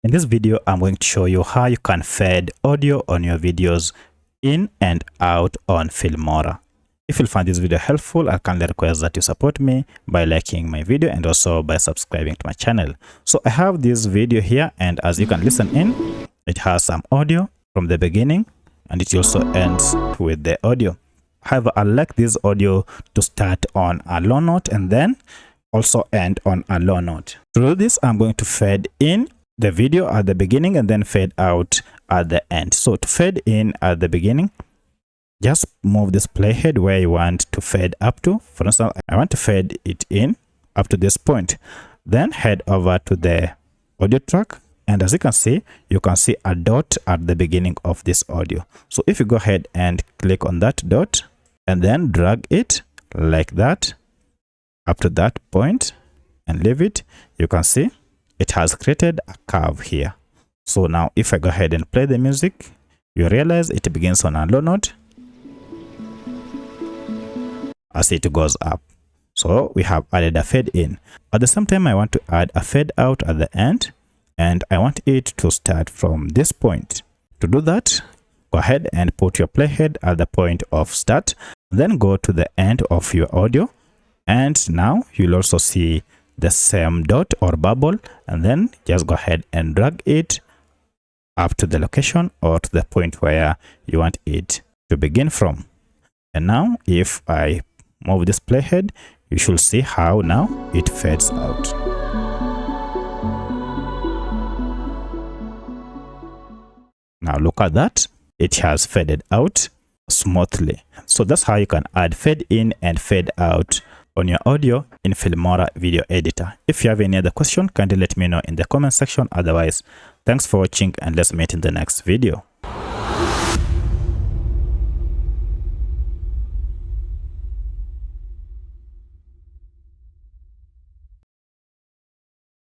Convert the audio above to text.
In this video, I'm going to show you how you can fade audio on your videos in and out on Filmora. If you find this video helpful, I kindly request that you support me by liking my video and also by subscribing to my channel. So I have this video here, and as you can listen in, it has some audio from the beginning and it also ends with the audio. However, I like this audio to start on a low note and then also end on a low note. To do this, I'm going to fade in the video at the beginning and then fade out at the end. So to fade in at the beginning, just move this playhead where you want to fade up to. For instance, I want to fade it in up to this point. Then head over to the audio track, and as you can see a dot at the beginning of this audio. So if you go ahead and click on that dot and then drag it like that up to that point and leave it, you can see it has created a curve here. So now if I go ahead and play the music, you realize it begins on a low note as it goes up. So we have added a fade in. At the same time, I want to add a fade out at the end, and I want it to start from this point. To do that, go ahead and put your playhead at the point of start, then go to the end of your audio, and now you'll also see the same dot or bubble, and then just go ahead and drag it up to the location or to the point where you want it to begin from. And now if I move this playhead, you should see how now it fades out. Now look at that, it has faded out smoothly. So that's how you can add fade in and fade out on your audio in Filmora video editor. If you have any other question, kindly let me know in the comment section. Otherwise, thanks for watching and let's meet in the next video.